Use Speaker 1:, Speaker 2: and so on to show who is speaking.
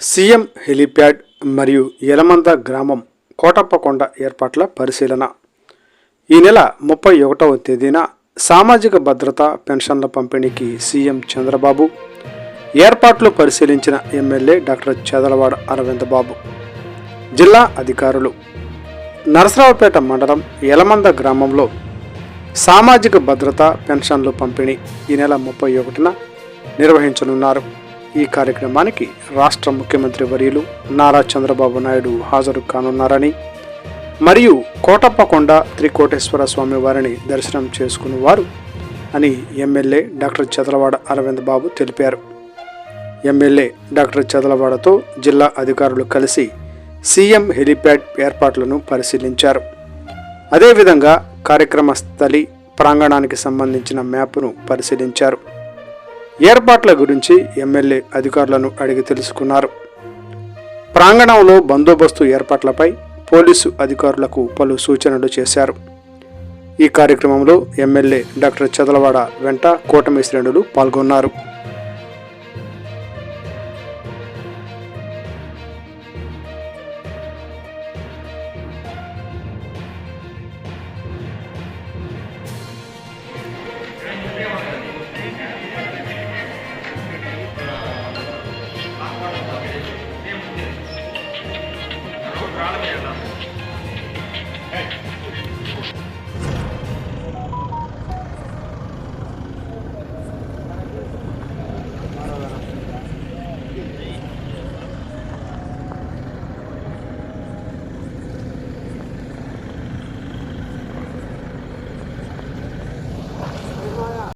Speaker 1: CM helipad మరియు యలమంద గ్రామం కోటప్పకొండ ఏర్పాట్ల పరిశీలన. ఈ నెల 31వ తేదీన సామాజిక భద్రత పెన్షన్ల పంపిణీకి సీఎం చంద్రబాబు ఏర్పాట్లు పరిశీలించిన ఎమ్మెల్యే డాక్టర్ చదలవాడ అరవింద్ బాబు. జిల్లా అధికారులు నరసరావుపేట మండలం యలమంద గ్రామంలో సామాజిక భద్రత పెన్షన్లు పంపిణీ ఈ నెల 31న నిర్వహించనున్నారు. ఈ కార్యక్రమానికి రాష్ట్ర ముఖ్యమంత్రి వర్యులు నారా చంద్రబాబు నాయుడు హాజరు కానున్నారని మరియు కోటప్పకొండ త్రికోటేశ్వర స్వామి వారిని దర్శనం చేసుకునేవారు అని ఎమ్మెల్యే డాక్టర్ చదలవాడ అరవింద్ బాబు తెలిపారు. ఎమ్మెల్యే డాక్టర్ చదలవాడతో జిల్లా అధికారులు కలిసి సీఎం హెలీప్యాడ్ ఏర్పాట్లను పరిశీలించారు. అదేవిధంగా కార్యక్రమ స్థలి ప్రాంగణానికి సంబంధించిన మ్యాప్ను పరిశీలించారు. ఏర్పాట్ల గురించి ఎమ్మెల్యే అధికారులను అడిగి తెలుసుకున్నారు. ప్రాంగణంలో బందోబస్తు ఏర్పాట్లపై పోలీసు అధికారులకు పలు సూచనలు చేశారు. ఈ కార్యక్రమంలో ఎమ్మెల్యే డాక్టర్ చదలవాడ వెంట కూటమి శ్రేణులు పాల్గొన్నారు.